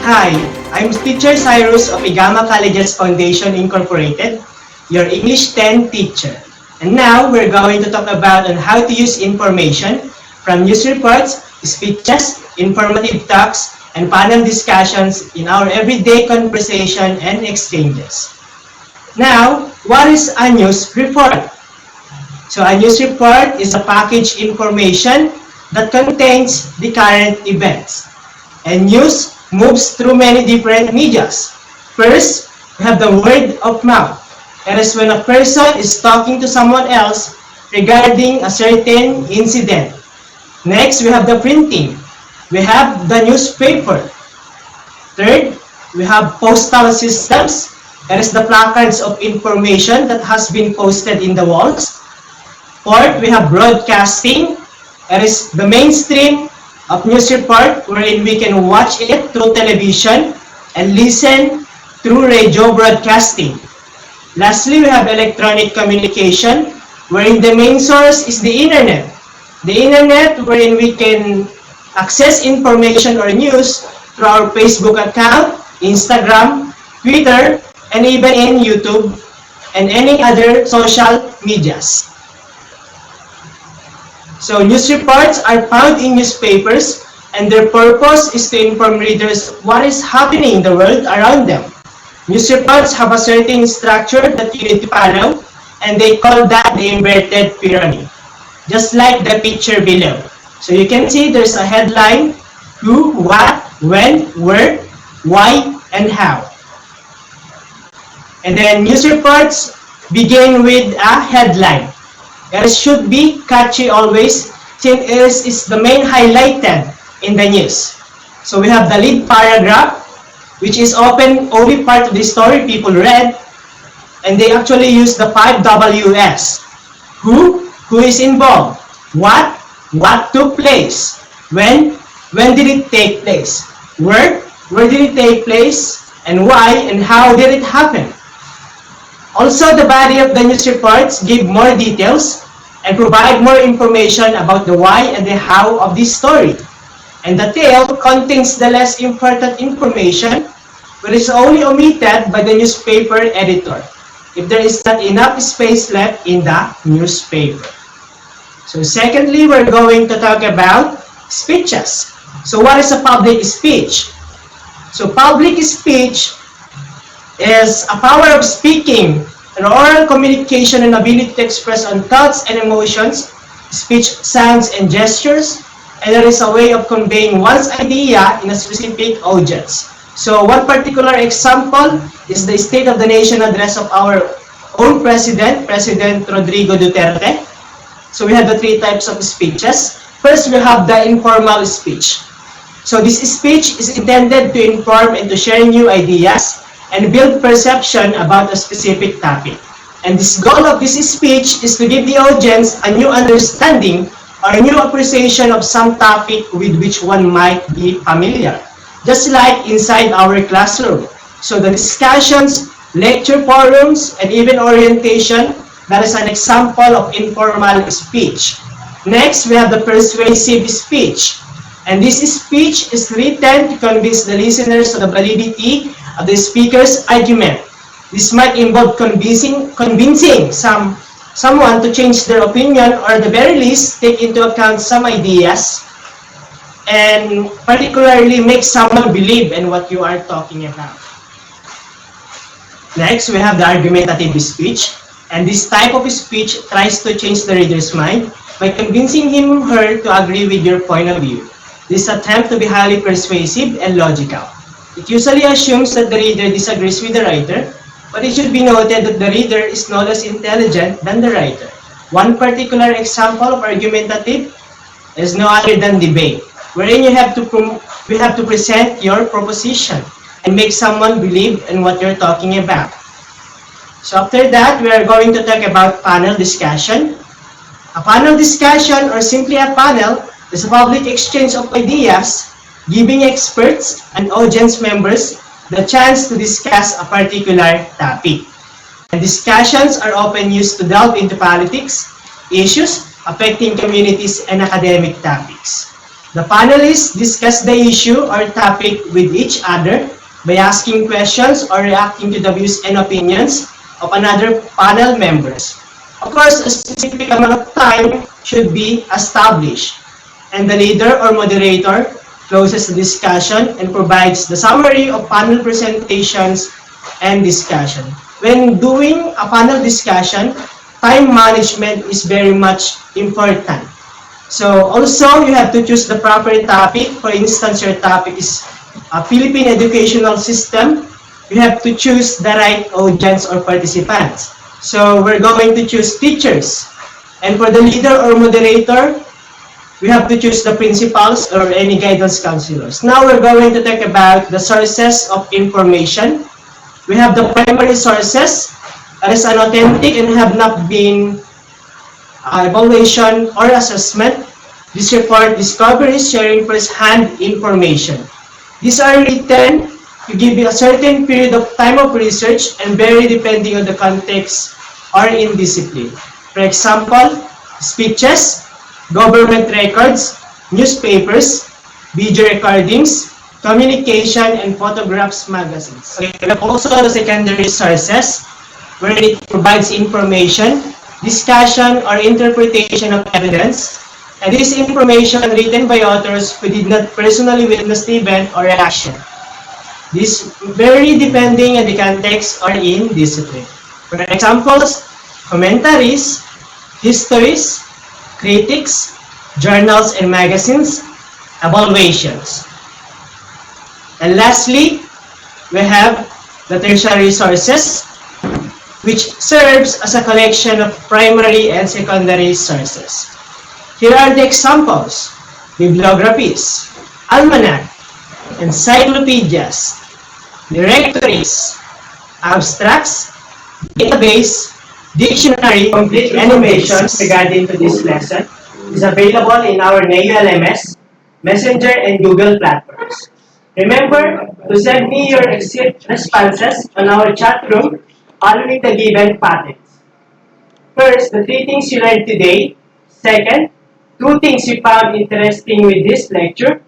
Hi, I'm teacher Cyrus of Igama Colleges Foundation Incorporated, your English 10 teacher. And now we're going to talk about on how to use information from news reports, speeches, informative talks, and panel discussions in our everyday conversation and exchanges. Now, what is a news report? So a news report is a packaged information that contains the current events. And news moves through many different medias. First, we have the word of mouth. That is when a person is talking to someone else regarding a certain incident. Next, we have the printing. We have the newspaper. Third, we have postal systems. That is the placards of information that has been posted in the walls. Fourth, we have broadcasting. That is the mainstream of news report wherein we can watch it through television and listen through radio broadcasting. Lastly, we have electronic communication wherein the main source is the internet. The internet wherein we can access information or news through our Facebook account, Instagram, Twitter, and even in YouTube and any other social medias. So news reports are found in newspapers and their purpose is to inform readers what is happening in the world around them. News reports have a certain structure that you need to follow and they call that the inverted pyramid, just like the picture below. So you can see there's a headline, who, what, when, where, why, and how. And then news reports begin with a headline. It should be catchy always, since it is the main highlighted in the news. So we have the lead paragraph, which is often only part of the story people read, and they actually use the 5 W's. Who is involved? What took place? When did it take place? Where did it take place? And why and how did it happen? Also, the body of the news reports give more details and provide more information about the why and the how of this story. And the tail contains the less important information, but is only omitted by the newspaper editor if there is not enough space left in the newspaper. So secondly, we're going to talk about speeches. So what is a public speech? So public speech is a power of speaking, an oral communication and ability to express on thoughts and emotions, speech, sounds, and gestures, and it is a way of conveying one's idea in a specific audience. So one particular example is the State of the Nation address of our own President Rodrigo Duterte. So we have the three types of speeches. First, we have the informal speech. So this speech is intended to inform and to share new ideas and build perception about a specific topic. And this goal of this speech is to give the audience a new understanding or a new appreciation of some topic with which one might be familiar, just like inside our classroom. So the discussions, lecture forums, and even orientation, that is an example of informal speech. Next, we have the persuasive speech. And this speech is written to convince the listeners of the validity of the speaker's argument. This might involve convincing someone to change their opinion or at the very least take into account some ideas and particularly make someone believe in what you are talking about. Next, we have the argumentative speech. And this type of speech tries to change the reader's mind by convincing him or her to agree with your point of view. This attempt to be highly persuasive and logical. It usually assumes that the reader disagrees with the writer, but it should be noted that the reader is no less intelligent than the writer. One particular example of argumentative is no other than debate, wherein we have to present your proposition and make someone believe in what you're talking about. So after that, we are going to talk about panel discussion. A panel discussion, or simply a panel, is a public exchange of ideas, giving experts and audience members the chance to discuss a particular topic. And discussions are often used to delve into politics, issues affecting communities, and academic topics. The panelists discuss the issue or topic with each other by asking questions or reacting to the views and opinions of another panel members. Of course, a specific amount of time should be established, and the leader or moderator closes the discussion and provides the summary of panel presentations and discussion. When doing a panel discussion, time management is very much important. So also, you have to choose the proper topic. For instance, your topic is a Philippine educational system. You have to choose the right audience or participants. So we're going to choose teachers. And for the leader or moderator, we have to choose the principals or any guidance counselors. Now we're going to talk about the sources of information. We have the primary sources, that is an authentic and have not been evaluation or assessment. This report discoveries sharing first-hand information. These are written to give you a certain period of time of research and vary depending on the context or in discipline. For example, speeches, government records, newspapers, video recordings, communication, and photographs magazines. Okay, we have also the secondary sources where it provides information, discussion, or interpretation of evidence, and this information written by authors who did not personally witness the event or action. This vary depending on the context or in discipline. For examples, commentaries, histories, critics, journals and magazines, evaluations. And lastly, we have the tertiary sources, which serves as a collection of primary and secondary sources. Here are the examples: bibliographies, almanac, encyclopedias, directories, abstracts, database, dictionary, complete animations regarding to this lesson is available in our NEO LMS, Messenger, and Google platforms. Remember to send me your exit responses on our chat room following the given patterns. First, the 3 things you learned today. Second, 2 things you found interesting with this lecture.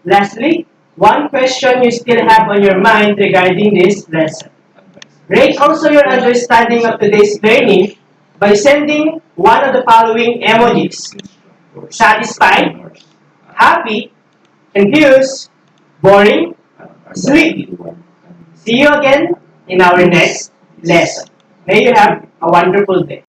Lastly, 1 question you still have on your mind regarding this lesson. Rate also your understanding of today's learning by sending one of the following emojis: satisfied, happy, confused, boring, sleepy. See you again in our next lesson. May you have a wonderful day.